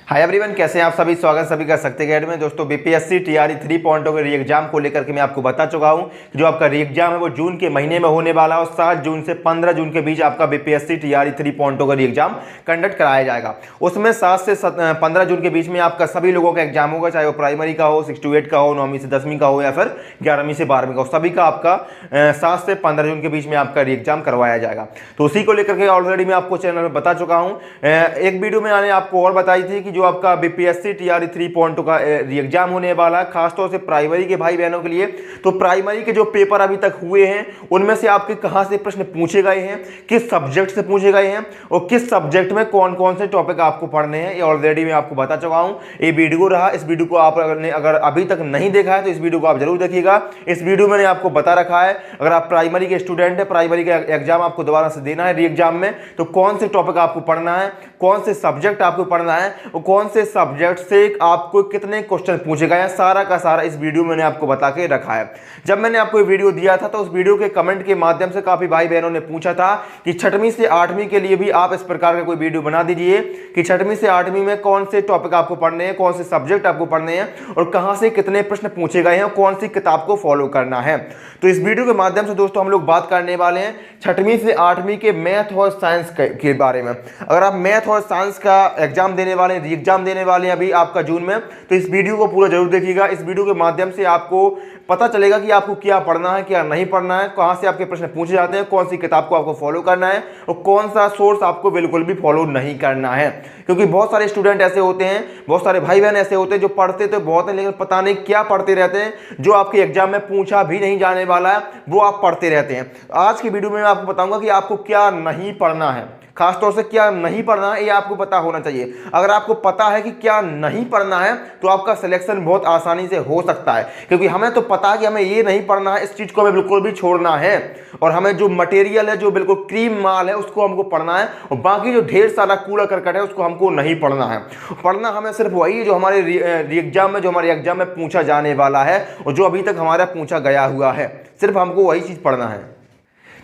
Hi everyone, कैसे हैं आप सभी। स्वागत सभी का शक्ति अकेडमी में। दोस्तों बीपीएससी टीआरई 3.0 के री एग्जाम को लेकर के मैं आपको बता चुका हूं कि जो आपका री एग्जाम है वो जून के महीने में होने वाला है और 7 जून से 15 जून के बीच आपका बीपीएससी टीआरई 3.0 का री एग्जाम कंडक्ट कराया जाएगा। उसमें 7 से 15 जून के बीच में आपका सभी लोगों का एग्जाम होगा, चाहे वो प्राइमरी का हो, 6 to 8 का हो, 9वीं से 10वीं का हो या फिर 11वीं से 12वीं का हो। सभी का आपका 7 से 15 जून के बीच में आपका री एग्जाम करवाया जाएगा। तो उसी को लेकर के ऑलरेडी मैं आपको चैनल में बता चुका हूँ। एक वीडियो में मैंने आपको और बताई थी कि जो आपका बीपीएससी टीआरई 3.0 का री एग्जाम होने वाला है, खासतौर से प्राइमरी के भाई बहनों के लिए। तो प्राइमरी के जो पेपर अभी तक हुए हैं उनमें से आपके कहां से प्रश्न पूछे गए हैं, किस सब्जेक्ट से पूछे गए हैं और किस सब्जेक्ट में कौन कौन से टॉपिक आपको पढ़ने हैं, ये ऑलरेडी मैं आपको बता चुका हूं। ये वीडियो रहा, इस वीडियो को आप अगर अभी तक नहीं देखा है तो इस वीडियो को आप जरूर देखिएगा। इस वीडियो में मैंने आपको बता रखा है, अगर आप प्राइमरी के स्टूडेंट है, प्राइमरी का एग्जाम आपको दोबारा से देना है री एग्जाम में, तो कौन से टॉपिक आपको पढ़ना है, कौन से सब्जेक्ट आपको पढ़ना है और कौन से सब्जेक्ट से आपको कितने क्वेश्चन पूछे गए हैं, सारा का सारा इस वीडियो में मैंने आपको बता के रखा है। जब मैंने आपको ये वीडियो दिया था तो उस वीडियो के कमेंट के माध्यम से काफी भाई बहनों ने पूछा था कि 6वीं से 8वीं के लिए भी आप इस प्रकार का कोई वीडियो बना दीजिए कि 6वीं से 8वीं में कौन से टॉपिक आपको पढ़ने हैं, कौन से सब्जेक्ट आपको पढ़ने हैं और कहां से कितने प्रश्न पूछे गए हैं और कौन सी किताब को फॉलो करना है। तो इस वीडियो के माध्यम से दोस्तों हम लोग बात करने वाले हैं 6वीं से 8वीं के मैथ और साइंस के बारे में। अगर आप मैथ और साइंस का एग्जाम देने वाले हैं, री एग्जाम देने वाले हैं अभी आपका जून में, तो इस वीडियो को पूरा जरूर देखिएगा। इस वीडियो के माध्यम से आपको पता चलेगा कि आपको क्या पढ़ना है, क्या नहीं पढ़ना है, कहां से आपके प्रश्न पूछे जाते हैं, कौन सी किताब को आपको फॉलो करना है और कौन सा सोर्स आपको बिल्कुल भी फॉलो नहीं करना है। क्योंकि बहुत सारे स्टूडेंट ऐसे होते हैं, बहुत सारे भाई बहन ऐसे होते हैं जो पढ़ते तो बहुत हैं लेकिन पता नहीं क्या पढ़ते रहते हैं, जो आपके एग्जाम में पूछा भी नहीं जाने वाला है वो आप पढ़ते रहते हैं। आज की वीडियो में मैं आपको बताऊंगा कि आपको क्या नहीं पढ़ना है, खासतौर से क्या नहीं पढ़ना है ये आपको पता होना चाहिए। अगर आपको पता है कि क्या नहीं पढ़ना है तो आपका सिलेक्शन बहुत आसानी से हो सकता है, क्योंकि हमें तो पता है कि हमें ये नहीं पढ़ना है, इस चीज को हमें बिल्कुल भी छोड़ना है और हमें जो मटेरियल है, जो बिल्कुल क्रीम माल है उसको हमको पढ़ना है और बाकी जो ढेर सारा कूड़ा करकट है उसको हमको नहीं पढ़ना है। पढ़ना हमें सिर्फ वही जो हमारे री एग्जाम में, जो हमारे एग्जाम में पूछा जाने वाला है और जो अभी तक हमारा पूछा गया हुआ है, सिर्फ हमको वही चीज पढ़ना है।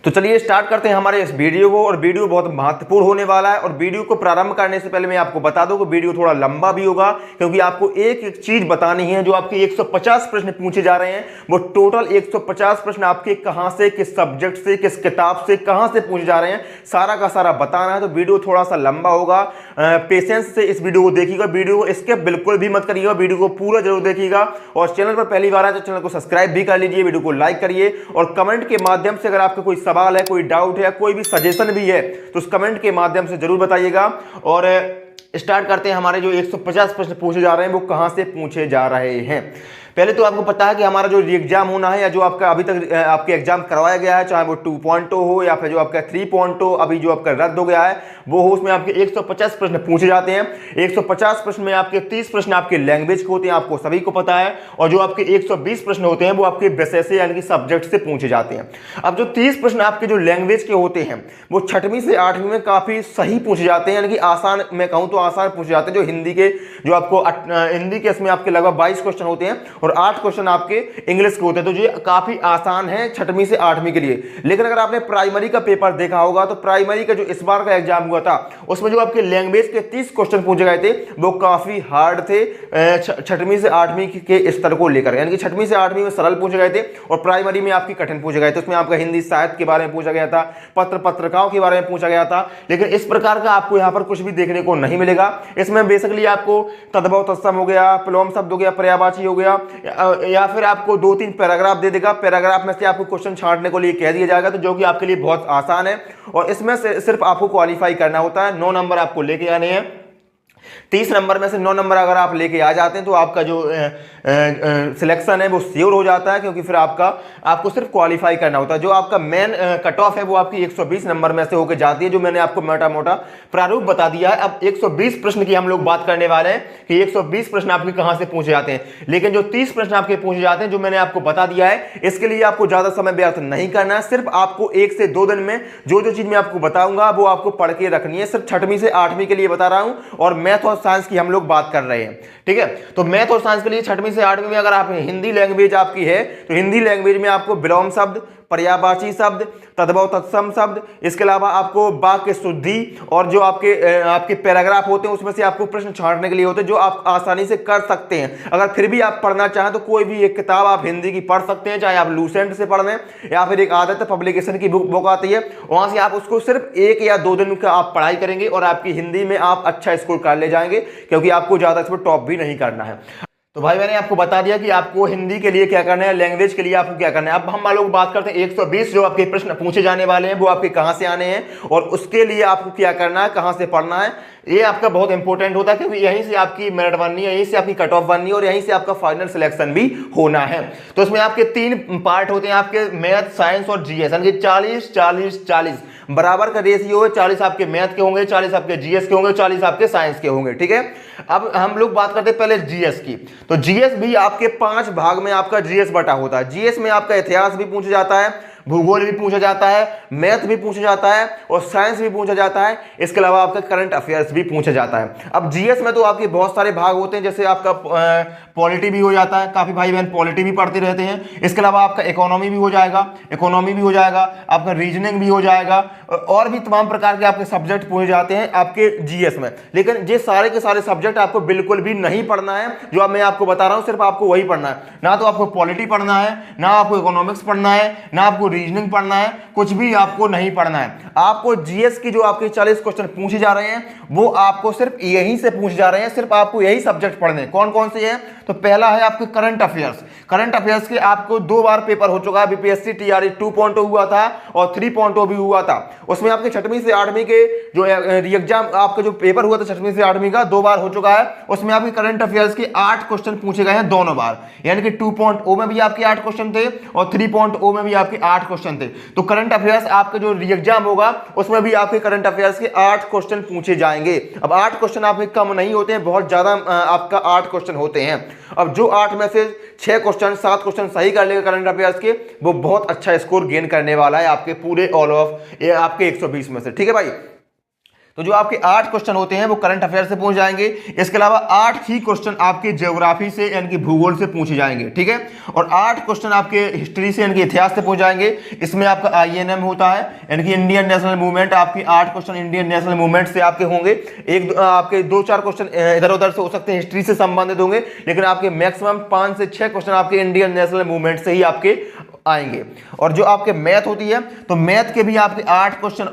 तो चलिए स्टार्ट करते हैं हमारे इस वीडियो को। और वीडियो बहुत महत्वपूर्ण होने वाला है और वीडियो को प्रारंभ करने से पहले मैं आपको बता दूं कि वीडियो थोड़ा लंबा भी होगा, क्योंकि आपको एक एक चीज बतानी है। जो आपके 150 प्रश्न पूछे जा रहे हैं वो टोटल 150 प्रश्न आपके कहां से, किस सब्जेक्ट से, किस किताब से, कहां से पूछे जा रहे हैं, सारा का सारा बताना है। तो वीडियो थोड़ा सा लंबा होगा, पेशेंस से इस वीडियो को देखिएगा, वीडियो को स्किप बिल्कुल भी मत करिएगा, वीडियो को पूरा जरूर देखिएगा। और चैनल पर पहली बार आए तो चैनल को सब्सक्राइब भी कर लीजिए, वीडियो को लाइक करिए और कमेंट के माध्यम से अगर आपका कोई सवाल है, कोई डाउट है, कोई भी सजेशन भी है तो उस कमेंट के माध्यम से जरूर बताइएगा। और स्टार्ट करते हैं। हमारे जो 150 प्रश्न पूछे जा रहे हैं वो कहां से पूछे जा रहे हैं। पहले तो आपको पता है कि हमारा जो एग्जाम होना है या जो आपका अभी तक आपके एग्जाम करवाया गया है, चाहे वो 2.0 हो या फिर जो आपका 3.0 अभी जो आपका रद्द हो गया है वो हो, उसमें आपके 150 प्रश्न पूछे जाते हैं। 150 प्रश्न में आपके 30 प्रश्न आपके लैंग्वेज के होते हैं, आपको सभी को पता है, और जो आपके 120 प्रश्न होते हैं वो आपके विषय से यानी कि सब्जेक्ट से पूछे जाते हैं। अब जो 30 प्रश्न आपके जो लैंग्वेज के होते हैं वो 6वीं से 8वीं में काफी सही पूछे जाते हैं, यानी कि आसान, मैं कहूं तो आसान पूछे जाते हैं। जो हिंदी के, जो आपको हिंदी के इसमें आपके लगभग 22 क्वेश्चन होते हैं और 8 क्वेश्चन आपके इंग्लिश के होते हैं, तो ये काफी आसान है 6वीं से 8वीं के लिए। लेकिन अगर आपने प्राइमरी का पेपर देखा होगा तो प्राइमरी का जो इस बार का एग्जाम हुआ था उसमें जो आपके लैंग्वेज के 30 क्वेश्चन पूछे गए थे वो काफी हार्ड थे 6वीं से 8वीं के स्तर को लेकर, यानी कि 6वीं से 8वीं में सरल पूछे गए थे और प्राइमरी में आपकी कठिन पूछे गए थे। उसमें आपका हिंदी साहित्य के बारे में पूछा गया था, पत्रकारों के बारे में पूछा गया था, लेकिन इस प्रकार का आपको यहाँ पर कुछ भी देखने को नहीं मिलेगा। इसमें बेसिकली आपको तद्भव तत्सम हो गया, प्लोम शब्द हो गया, पर्यायवाची हो गया, या फिर आपको 2-3 पैराग्राफ दे देगा, पैराग्राफ में से आपको क्वेश्चन छांटने को लिए कह दिया जाएगा, तो जो कि आपके लिए बहुत आसान है और इसमें से सिर्फ आपको क्वालिफाई करना होता है। 9 नंबर आपको लेके आने हैं। 30 नंबर में से 9 नंबर अगर आप लेके आ जाते हैं तो आपका जो सिलेक्शन है वो श्योर हो जाता है, क्योंकि फिर आपको सिर्फ क्वालिफाई करना होता है। जो आपका मेन कट ऑफ है वो आपकी 120 नंबर में से होकर जाती है, जो मैंने आपको मोटा मोटा प्रारूप बता दिया है। अब 120 प्रश्न की हम लोग बात करने वाले हैं कि 120 प्रश्न आपके कहां से पूछे जाते हैं, लेकिन जो 30 प्रश्न आपके पूछे जाते हैं जो मैंने आपको बता दिया है, इसके लिए आपको ज्यादा समय व्यर्थ नहीं करना है। सिर्फ आपको 1 से 2 दिन में जो चीज मैं आपको बताऊंगा वो आपको पढ़ के रखनी है। सिर्फ 6वीं से 8वीं के लिए बता रहा हूं और मैथ और साइंस की हम लोग बात कर रहे हैं, ठीक है। तो मैथ और साइंस के लिए 6वीं से 8वीं में अगर आप हिंदी लैंग्वेज आपकी है तो हिंदी लैंग्वेज में आपको विलोम शब्द, पर्यायवाची शब्द, तद्भव तत्सम शब्द, इसके अलावा आपको वाक्य शुद्धि और जो आपके पैराग्राफ होते हैं उसमें से आपको प्रश्न छांटने के लिए होते हैं जो आप आसानी से कर सकते हैं। अगर फिर भी आप पढ़ना चाहें तो कोई भी एक किताब आप हिंदी की पढ़ सकते हैं, चाहे आप लूसेंट से पढ़ लें या फिर एक आदत पब्लिकेशन की बुक आती है, वहां से आप उसको सिर्फ 1 या 2 दिन का आप पढ़ाई करेंगे और आपकी हिंदी में आप अच्छा स्कोर कर ले जाएंगे, क्योंकि आपको ज्यादा इसमें टॉप भी नहीं करना है। तो भाई मैंने आपको बता दिया कि आपको हिंदी के लिए क्या करना है, लैंग्वेज के लिए आपको क्या करना है। अब हम लोग बात करते हैं 120 जो आपके प्रश्न पूछे जाने वाले हैं वो आपके कहां से आने हैं और उसके लिए आपको क्या करना है, कहां से पढ़ना है। ये आपका बहुत इंपॉर्टेंट होता है, क्योंकि यहीं से आपकी मेरिट बननी है, यहीं से आपकी कट ऑफ बननी है और यहीं से आपका फाइनल सिलेक्शन भी होना है। तो इसमें आपके 3 पार्ट होते हैं, आपके मैथ, साइंस और जीएस, यानी 40-40-40 बराबर का रेशियो है। 40 आपके मैथ के होंगे, 40 आपके जीएस के होंगे, 40 आपके साइंस के होंगे। ठीक है, अब हम लोग बात करते हैं पहले जीएस की। तो जीएस भी आपके 5 भाग में आपका जीएस बटा होता है। जीएस में आपका इतिहास भी पूछा जाता है, भूगोल भी पूछा जाता है, मैथ भी पूछा जाता है और साइंस भी पूछा जाता है। इसके अलावा आपका करंट अफेयर्स भी पूछा जाता है। अब जीएस में तो आपके बहुत सारे भाग होते हैं, जैसे आपका पॉलिटी भी हो जाता है, काफी भाई बहन पॉलिटी भी पढ़ते रहते हैं। इसके अलावा आपका इकोनॉमी भी हो जाएगा, आपका रीजनिंग भी हो जाएगा और भी तमाम प्रकार के आपके सब्जेक्ट पूछे जाते हैं आपके जीएस में। लेकिन ये सारे के सारे सब्जेक्ट आपको बिल्कुल भी नहीं पढ़ना है जो अब मैं आपको बता रहा हूं, सिर्फ आपको वही पढ़ना है। ना तो आपको पॉलिटी पढ़ना है, ना आपको इकोनॉमिक्स पढ़ना है, ना आपको रीजनिंग पढ़ना है, कुछ भी आपको नहीं पढ़ना है। आपको जीएस की जो आपके 40 क्वेश्चन पूछे जा रहे हैं वो आपको सिर्फ यहीं से पूछे जा रहे हैं, सिर्फ आपको यही सब्जेक्ट पढ़ने। कौन कौन से हैं? तो पहला है आपके करंट अफेयर्स। करंट अफेयर्स के आपको 2 बार पेपर हो चुका है, बीपीएससी टीआरई 2.0 हुआ था और 3.0 भी हुआ था। उसमें आपके 6वीं से 8वीं के जो एग्जाम आपका जो पेपर हुआ था 6वीं से 8वीं का 2 बार हो चुका है। उसमें आपके करंट अफेयर्स के 8 क्वेश्चन पूछे गए हैं दोनों बार, यानी कि 2.0 में भी आपके 8 क्वेश्चन थे और 3.0 में भी आपके 8 क्वेश्चन थे। तो करंट अफेयर्स आपका जो एग्जाम होगा उसमें भी आपके करंट अफेयर्स के 8 क्वेश्चन पूछे जाएंगे। अब 8 क्वेश्चन आपके कम नहीं होते हैं, बहुत ज्यादा आपका 8 क्वेश्चन होते हैं। अब जो 8 में से 6 क्वेश्चन 7 क्वेश्चन सही कर लेगा करंट अफेयर्स के, वो बहुत अच्छा स्कोर गेन करने वाला है आपके पूरे ऑल ऑफ ये आपके 120 में से। ठीक है भाई, तो जो आपके 8 क्वेश्चन होते हैं वो करंट अफेयर से पूछ जाएंगे। इसके अलावा 8 ही क्वेश्चन आपके ज्योग्राफी से यानी कि भूगोल से पूछे जाएंगे। ठीक है, और 8 क्वेश्चन आपके हिस्ट्री से यानी कि इतिहास से पूछ जाएंगे। इसमें आपका आईएनएम होता है यानी कि इंडियन नेशनल मूवमेंट, आपकी 8 क्वेश्चन इंडियन नेशनल मूवमेंट से आपके होंगे। आपके 2-4 क्वेश्चन इधर उधर से हो सकते हैं, हिस्ट्री से संबंधित होंगे, लेकिन आपके मैक्सिमम 5 से 6 क्वेश्चन आपके इंडियन नेशनल मूवमेंट से ही आपके आएंगे। और जो आपके मैथ होती है तो मैथ के भी आपके 8 क्वेश्चन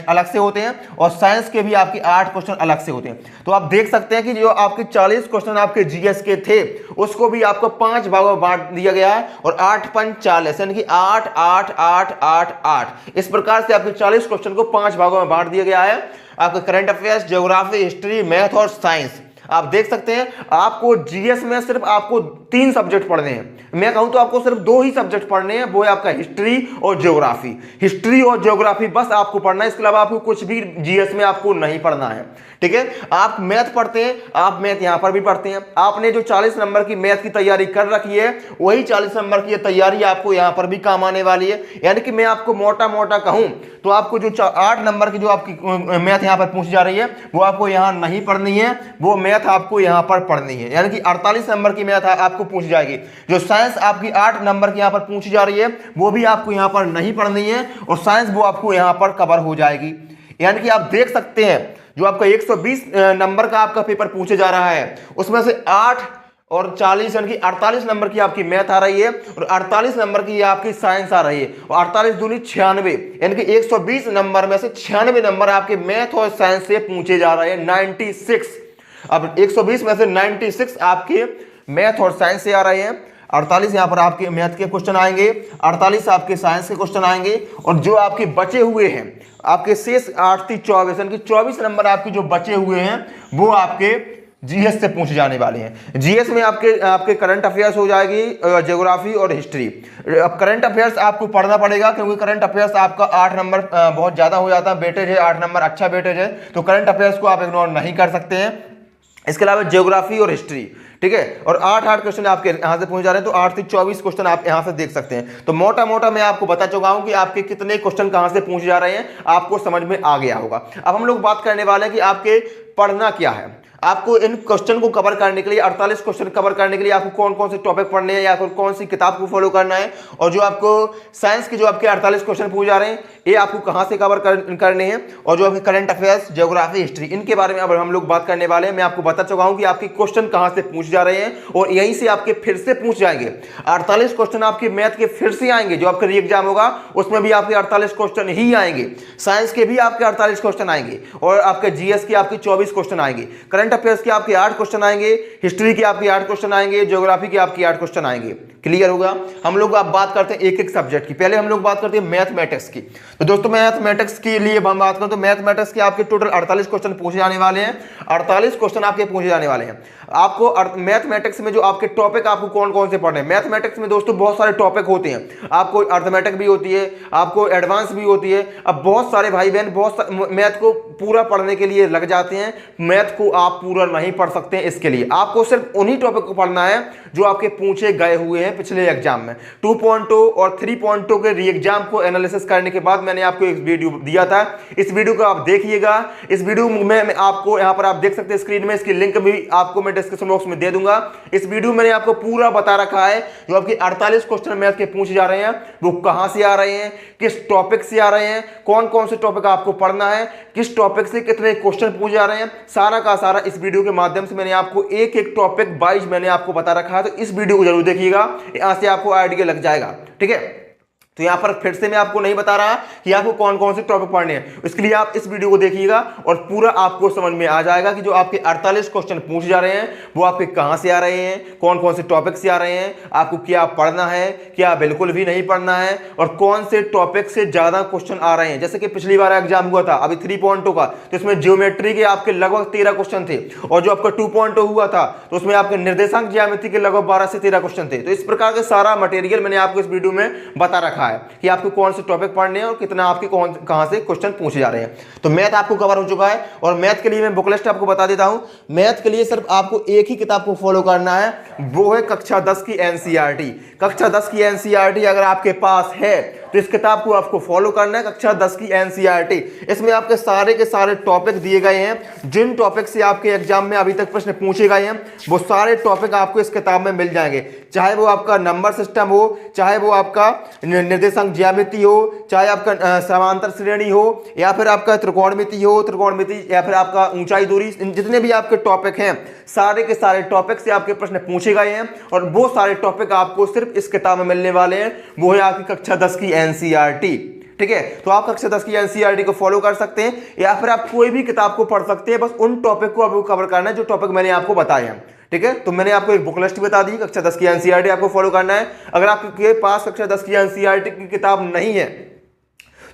अलग से होते हैं और साइंस के भी आपके 8 क्वेश्चन अलग से होते हैं। तो आप देख सकते हैं कि जो आपके 40 क्वेश्चन आपके जीएस के थे उसको भी आपको 5 भागों में बांट दिया गया है और 8×5 40 यानी कि 8 8 8 8 8 इस प्रकार से आपके 40 क्वेश्चन को 5 भागों में बांट दिया गया है। आपका current affairs, geography, history, math और साइंस। आप देख सकते हैं आपको जीएस में सिर्फ आपको 3 सब्जेक्ट पढ़ने हैं। मैं कहूं तो आपको सिर्फ 2 ही सब्जेक्ट पढ़ने हैं, वो है आपका हिस्ट्री और ज्योग्राफी। हिस्ट्री और ज्योग्राफी बस आपको पढ़ना है, इसके अलावा आपको कुछ भी जीएस में आपको नहीं पढ़ना है। ठीक है, आप मैथ पढ़ते हैं, आप मैथ यहां पर भी पढ़ते हैं। आपने जो 40 नंबर की मैथ की तैयारी कर रखी है वही 40 नंबर की तैयारी आपको यहां पर भी काम आने वाली है। यानी कि मैं आपको मोटा मोटा कहूं तो आपको जो 8 नंबर की जो आपकी मैथ यहां पर पूछी जा रही है वो आपको यहां नहीं पढ़नी है, वो मैथ आपको यहां पर पढ़नी है। यानी कि 48 नंबर की मैथ आपको पूछी जाएगी। जो साइंस आपकी 8 नंबर की यहां पर पूछी जा रही है वो भी आपको यहां पर नहीं पढ़नी है और साइंस वो आपको यहां पर कवर हो जाएगी। यानी कि आप देख सकते हैं जो आपका 120 नंबर का आपका पेपर पूछे जा रहा है उसमें से 8 और 40 यानी कि 48 नंबर की आपकी मैथ आ रही है और 48 नंबर की आपकी साइंस आ रही है और 48 दूनी 96 यानी कि 120 नंबर में से 96 नंबर आपके मैथ और साइंस से पूछे जा रहे हैं। 96, अब 120 में से 96 आपके मैथ और साइंस से आ रहे हैं। 48 यहाँ पर आपके मैथ के क्वेश्चन आएंगे, 48 आपके साइंस के क्वेश्चन आएंगे और जो आपके बचे हुए हैं आपके शेष 8×3 = 24 यानी कि 24 नंबर आपके जो बचे हुए हैं वो आपके जीएस से पूछे जाने वाले हैं। जीएस में आपके करंट अफेयर्स हो जाएगी, ज्योग्राफी और हिस्ट्री। अब करंट अफेयर्स आपको पढ़ना पड़ेगा क्योंकि करंट अफेयर्स आपका 8 नंबर बहुत ज़्यादा हो जाता है, वेटेज है 8 नंबर, अच्छा वेटेज है, तो करंट अफेयर्स को आप इग्नोर नहीं कर सकते हैं। इसके अलावा ज्योग्राफी और हिस्ट्री, ठीक है, और 8 क्वेश्चन आपके यहाँ से पूछे जा रहे हैं, तो 8×3 = 24 क्वेश्चन आप यहाँ से देख सकते हैं। तो मोटा मोटा मैं आपको बता चुका हूँ कि आपके कितने क्वेश्चन कहाँ से पूछे जा रहे हैं, आपको समझ में आ गया होगा। अब हम लोग बात करने वाले हैं कि आपके पढ़ना क्या है। आपको इन क्वेश्चन को कवर करने के लिए 48 क्वेश्चन कवर करने के लिए आपको कौन कौन से टॉपिक पढ़ने हैं या फिर कौन सी किताब को फॉलो करना है, और जो आपको साइंस के जो आपके 48 क्वेश्चन पूछे जा रहे हैं ये आपको कहां से कवर करने हैं, और जो आपके करंट अफेयर्स, ज्योग्राफी, हिस्ट्री, इनके बारे में अब हम लोग बात करने वाले हैं। मैं आपको बता चुका हूं कि आपके क्वेश्चन कहां से पूछे जा रहे हैं और यहीं से आपके फिर से पूछ जाएंगे। 48 क्वेश्चन आपके मैथ के फिर से आएंगे, जो आपका री एग्जाम होगा उसमें भी आपके 48 क्वेश्चन ही आएंगे, साइंस के भी आपके 48 क्वेश्चन आएंगे, और आपके जीएस के आपके 24 क्वेश्चन आएंगे, करंट अफेयर्स के आपके 8 क्वेश्चन आएंगे, हिस्ट्री के आपके 8 क्वेश्चन आएंगे, ज्योग्राफी के आपके 8 क्वेश्चन आएंगे। क्लियर होगा? हम लोग अब बात करते हैं एक एक सब्जेक्ट की। पहले हम लोग बात करते हैं मैथमेटिक्स की। तो दोस्तों मैथमेटिक्स के लिए हम बात करें तो मैथमेटिक्स के आपके टोटल 48 क्वेश्चन पूछे जाने वाले हैं। 48 क्वेश्चन आपके पूछे जाने वाले हैं। आपको मैथमेटिक्स में जो आपके टॉपिक आपको कौन कौन से पढ़ने हैं, मैथमेटिक्स में दोस्तों बहुत सारे टॉपिक होते हैं। आपको अर्थमेटिक भी होती है, आपको एडवांस भी होती है। अब बहुत सारे भाई बहन मैथ को पूरा पढ़ने के लिए लग जाते हैं, मैथ को आप पूरा नहीं पढ़ सकते हैं। इसके लिए आपको सिर्फ उन्हीं टॉपिक को पढ़ना है जो आपके पूछे गए हुए हैं पिछले एग्जाम में। 2.0 और 3.0 के री एग्जाम को एनालिसिस करने के बाद मैंने आपको एक वीडियो दिया था, इस वीडियो को आप देखिएगा। इस वीडियो में आपको यहाँ पर आप देख सकते हैं स्क्रीन में, इसकी लिंक भी आपको मैं डिस्क्रिप्शन बॉक्स में दे दूंगा। इस वीडियो में मैंने आपको पूरा बता रखा है जो आपके 48 क्वेश्चन मैथ के पूछे जा रहे हैं वो कहां से आ रहे हैं, किस टॉपिक से आ रहे हैं, कौन कौन से टॉपिक आपको पढ़ना है, किस टॉपिक से कितने क्वेश्चन पूछे जा रहे हैं, सारा का सारा इस वीडियो के माध्यम से मैंने आपको एक एक टॉपिक वाइज मैंने आपको बता रखा है। तो इस वीडियो को जरूर देखिएगा, यहां से आपको आइडिया लग जाएगा। ठीक है, तो यहां पर फिर से मैं आपको नहीं बता रहा कि आपको कौन कौन से टॉपिक पढ़ने हैं, इसके लिए आप इस वीडियो को देखिएगा और पूरा आपको समझ में आ जाएगा कि जो आपके 48 क्वेश्चन पूछे जा रहे हैं वो आपके कहां से आ रहे हैं, कौन कौन से टॉपिक से आ रहे हैं, आपको क्या पढ़ना है, क्या बिल्कुल भी नहीं पढ़ना है, और कौन से टॉपिक से ज्यादा क्वेश्चन आ रहे हैं। जैसे कि पिछली बार एग्जाम हुआ था अभी 3.0 का, तो इसमें ज्योमेट्री के आपके लगभग 13 क्वेश्चन थे, और जो आपका 2.0 हुआ था तो उसमें आपके निर्देशांक ज्यामिति के लगभग 12 से 13 क्वेश्चन थे। तो इस प्रकार के सारा मटेरियल मैंने आपको इस वीडियो में बता रखा है कि आपको कौन से टॉपिक पढ़ने हैं और कितना आपके कहां से क्वेश्चन पूछे जा रहे हैं। तो मैथ आपको कवर हो चुका है, और मैथ के लिए मैं बुक लिस्ट आपको बता देता हूं। मैथ के लिए सिर्फ आपको एक ही किताब को फॉलो करना है, वो है कक्षा 10 की एनसीईआरटी। कक्षा 10 की एनसीईआरटी अगर आपके पास है तो इस किताब को आपको फॉलो करना है, कक्षा 10 की एनसीईआरटी। इसमें आपके सारे के सारे टॉपिक दिए गए हैं, जिन टॉपिक से आपके एग्जाम में अभी तक प्रश्न पूछे गए हैं वो सारे टॉपिक आपको इस किताब में मिल जाएंगे। चाहे वो आपका नंबर सिस्टम हो, चाहे वो आपका निर्देशांक ज्यामिति हो, चाहे आपका समांतर श्रेणी हो, या फिर आपका त्रिकोणमिति हो, त्रिकोणमिति, या फिर आपका ऊंचाई दूरी, जितने भी आपके टॉपिक हैं सारे के सारे टॉपिक से आपके प्रश्न पूछे गए हैं, और वो सारे टॉपिक आपको सिर्फ इस किताब में मिलने वाले हैं। वो है आपकी कक्षा 10 की एनसीईआरटी। ठीक है, तो आप कक्षा 10 की एनसीईआरटी को फॉलो कर सकते हैं, या फिर आप कोई भी किताब को पढ़ सकते हैं, बस उन टॉपिक को आपको कवर करना है जो टॉपिक मैंने आपको बताए हैं। ठीक है, तो मैंने आपको एक बुक लिस्ट बता दी, कक्षा 10 की एनसीईआरटी आपको फॉलो करना है। अगर आपके पास कक्षा 10 की एनसीईआरटी की किताब नहीं है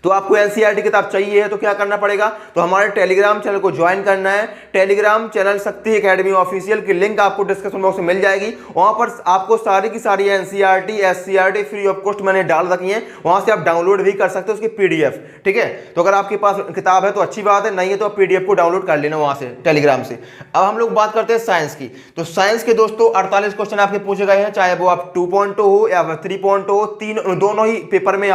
तो आपको एनसीईआरटी किताब चाहिए है तो क्या करना पड़ेगा, तो हमारे टेलीग्राम चैनल को ज्वाइन करना है। टेलीग्राम चैनल शक्ति एकेडमी ऑफिशियल की लिंक आपको डिस्क्रिप्शन बॉक्स में मिल जाएगी। वहां पर आपको सारी की सारी NCERT, SCERT free of cost मैंने डाल रखी है, वहां से आप डाउनलोड भी कर सकते हो उसकी पीडीएफ। ठीक है, तो अगर आपके पास किताब है तो अच्छी बात है, नहीं है तो आप पीडीएफ को डाउनलोड कर लेना वहां से टेलीग्राम से। अब हम लोग बात करते हैं साइंस की। तो साइंस के दोस्तों 48 क्वेश्चन आपके पूछे गए हैं, चाहे वो आप 2.0 हो या 3.0 हो, दोनों ही पेपर में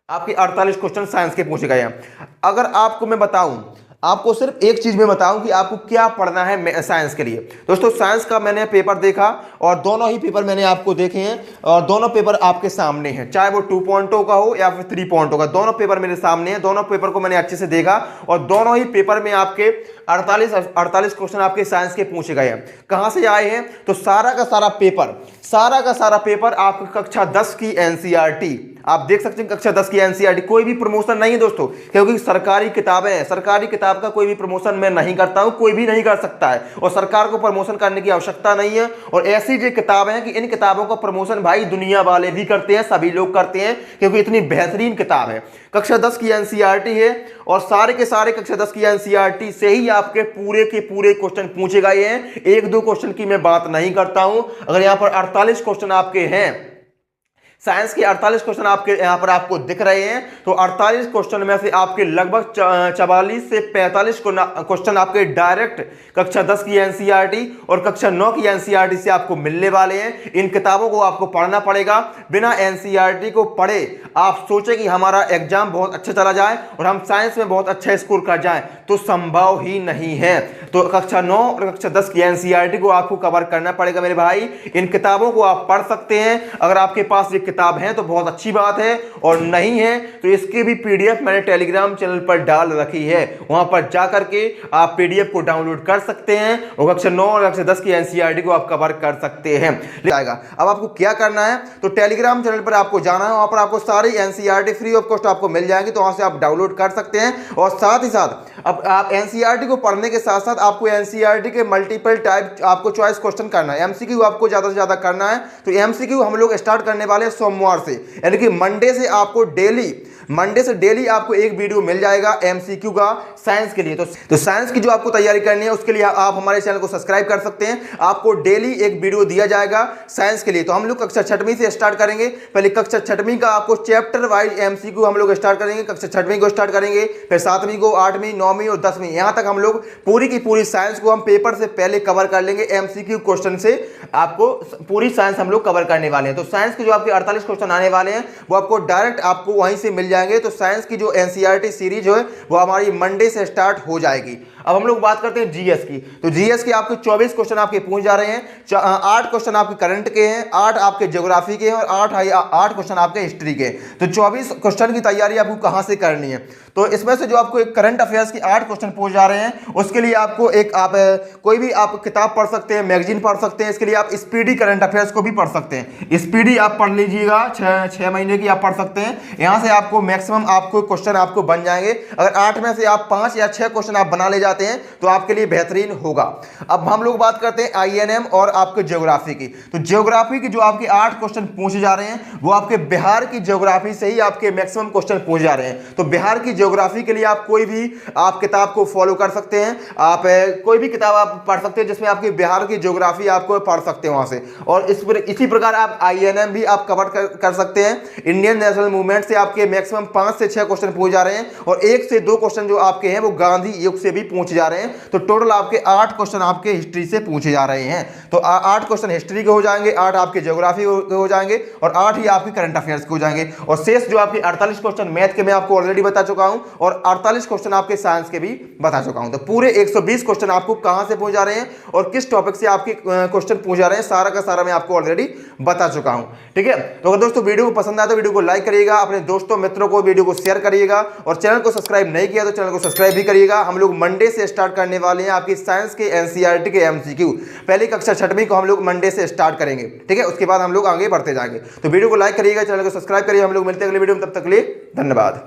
आपके 48 क्वेश्चन साइंस के पूछे गए हैं। अगर आपको मैं बताऊं, आपको सिर्फ एक चीज में बताऊं कि आपको क्या पढ़ना है साइंस के लिए। दोस्तों साइंस का मैंने पेपर देखा और दोनों ही पेपर मैंने आपको देखे हैं, और दोनों पेपर आपके सामने हैं, चाहे वो 2.0 का हो या फिर 3.0 का, दोनों पेपर मेरे सामने हैं। दोनों पेपर को मैंने अच्छे से देखा और दोनों ही पेपर में आपके 48 क्वेश्चन आपके साइंस के पूछे गए हैं। कहां से आए हैं, तो सारा का सारा पेपर आपका कक्षा 10 की एनसीईआरटी, आप देख सकते हैं कक्षा 10 की एनसीईआरटी। कोई भी प्रमोशन नहीं है दोस्तों, क्योंकि सरकारी किताबें हैं, सरकारी किताब का कोई भी प्रमोशन मैं नहीं करता हूं, कोई भी नहीं कर सकता है, और सरकार को प्रमोशन करने की आवश्यकता नहीं है। और ऐसी जो किताबें हैं कि इन किताबों का प्रमोशन भाई दुनिया वाले भी करते हैं, सभी लोग करते हैं, क्योंकि इतनी बेहतरीन किताब है। कक्षा 10 की एनसीईआरटी है, और सारे के सारे कक्षा 10 की एनसीईआरटी से ही आपके पूरे के पूरे क्वेश्चन पूछे गए हैं। एक दो क्वेश्चन की मैं बात नहीं करता हूं। अगर यहां पर 48 क्वेश्चन आपके हैं साइंस के 48 क्वेश्चन आपके यहाँ पर आपको दिख रहे हैं। तो 48 क्वेश्चन में से आपके लगभग 44 से 45 क्वेश्चन आपके डायरेक्ट कक्षा 10 की एनसीईआरटी और कक्षा 9 की एनसीईआरटी से आपको मिलने वाले हैं। इन किताबों को आपको पढ़ना पड़ेगा। बिना एनसीईआरटी को पढ़े आप सोचे कि हमारा एग्जाम बहुत अच्छा चला जाए और हम साइंस में बहुत अच्छा स्कोर कर जाएं, तो संभव ही नहीं है। तो कक्षा 9 और कक्षा 10 की एनसीईआरटी को आपको कवर करना पड़ेगा मेरे भाई। इन किताबों को आप पढ़ सकते हैं। अगर आपके पास ये किताब है तो बहुत अच्छी बात है, और नहीं है तो इसकी भी पीडीएफ मैंने टेलीग्राम चैनल पर डाल रखी है। वहां पर जाकर के आप पीडीएफ को डाउनलोड कर सकते हैं और कक्षा 9 और कक्षा 10 की एनसीईआरटी को आप कवर कर सकते हैं। अब आपको क्या करना है, तो टेलीग्राम चैनल पर आपको जाना है। वहां पर आपको सारी एनसीईआरटी फ्री ऑफ कॉस्ट आपको मिल जाएंगी, तो वहां से आप डाउनलोड कर सकते हैं। और साथ ही साथ अब आप एनसीईआरटी को पढ़ने के साथ साथ आपको एनसीईआरटी के मल्टीपल टाइप आपको चॉइस क्वेश्चन करना है। एमसीक्यू आपको ज्यादा से ज्यादा करना है। तो एमसीक्यू हम लोग स्टार्ट करने वाले हैं सोमवार से, यानी कि मंडे से डेली आपको एक वीडियो मिल जाएगा एमसीक्यू का साइंस के लिए। तो साइंस की जो आपको तैयारी करनी है उसके लिए आप हमारे चैनल को सब्सक्राइब कर सकते हैं। आपको डेली एक वीडियो दिया जाएगा साइंस के लिए। तो हम लोग कक्षा 6वीं से स्टार्ट करेंगे। पहले कक्षा 6वीं का आपको चैप्टर वाइज एमसीक्यू हम लोग स्टार्ट करेंगे। कक्षा 6वीं को स्टार्ट करेंगे, फिर 7वीं को, 8वीं, 9वीं और 10वीं, यहां तक हम लोग पूरी की पूरी साइंस को हम पेपर से पहले कवर कर लेंगे। एमसीक्यू क्वेश्चन से आपको पूरी साइंस हम लोग कवर करने वाले हैं। तो साइंस के जो आपके 48 क्वेश्चन आने वाले हैं वो आपको डायरेक्ट आपको वहीं से मिल जाएंगे। तो साइंस की जो एनसीईआरटी सीरीज है वो हमारी मंडे से स्टार्ट हो जाएगी। अब हम लोग बात करते हैं जीएस की। तो जीएस के आपके 24 क्वेश्चन आपके पूछ जा रहे हैं। 8 क्वेश्चन आपके करंट के हैं, 8 आपके ज्योग्राफी के हैं और 8 क्वेश्चन आपके हिस्ट्री के। तो 24 क्वेश्चन की तैयारी आपको कहां से करनी है, तो इसमें से जो आपको एक करंट अफेयर्स की 8 क्वेश्चन पूछ जा रहे हैं उसके लिए आपको एक कोई भी आप किताब पढ़ सकते हैं, मैगजीन पढ़ सकते हैं। इसके लिए आप स्पीडी करंट अफेयर्स को भी पढ़ सकते हैं। स्पीडी आप पढ़ लीजिएगा, 6 महीने की आप पढ़ सकते हैं। यहां से आपको मैक्सिमम आपको क्वेश्चन आपको बन जाएंगे। अगर 8 में से आप 5 या 6 क्वेश्चन आप बना ले जाते हैं तो आपके लिए बेहतरीन होगा। अब हम लोग बात करते हैं आईएनएम और आपके ज्योग्राफी की। तो ज्योग्राफी की जो आपके 8 क्वेश्चन पूछे जा रहे हैं वो आपके बिहार की ज्योग्राफी से ही आपके मैक्सिमम क्वेश्चन पूछे जा रहे हैं। तो बिहार की ज्योग्राफी के लिए आप कोई भी आप किताब को फॉलो कर सकते हैं। आप कोई भी किताब आप पढ़ सकते हैं जिसमें आपकी बिहार की ज्योग्राफी आपको पढ़ सकते हैं वहां से। और इसी प्रकार आप आईएनएम भी आप कवर कर सकते हैं। इंडियन नेशनल मूवमेंट से आपके मैक्सिमम 5 से 6 क्वेश्चन पूछे जा रहे हैं और 1 से 2 क्वेश्चन जो आपके हैं वो गांधी युग से भी पूछे जा रहे हैं। तो टोटल आपके 8 क्वेश्चन आपके हिस्ट्री से पूछे जा रहे हैं। तो 8 क्वेश्चन हिस्ट्री के हो जाएंगे, 8 आपके ज्योग्राफी के हो जाएंगे और 8 ही आपके करंट अफेयर्स के हो जाएंगे। और शेष जो आपके 48 क्वेश्चन मैथ के मैं आपको ऑलरेडी बता चुका हूं और 48 क्वेश्चन आपके साइंस के भी बता चुका हूं। तो पूरे 120 क्वेश्चन आपको कहां से पूछ जा रहे हैं और किस टॉपिक से आपके क्वेश्चन पूछ जा रहे हैं, सारा का सारा मैं आपको ऑलरेडी बता चुका हूं। ठीक है, तो अगर दोस्तों वीडियो को पसंद आया तो वीडियो को लाइक करिएगा, अपने दोस्तों मित्रों को वीडियो को शेयर करिएगा और चैनल को सब्सक्राइब नहीं किया तो चैनल को सब्सक्राइब भी करिएगा। हम लोग मंडे से स्टार्ट करने वाले हैं आपकी साइंस के एनसीईआरटी के एमसीक्यू। पहली कक्षा 6वीं को हम लोग मंडे से स्टार्ट करेंगे। ठीक है, उसके बाद हम लोग आगे बढ़ते जाएंगे। तो वीडियो को लाइक करिएगा, चैनल को सब्सक्राइब करिए। हम लोग मिलते हैं अगले वीडियो में, तब तक के लिए धन्यवाद।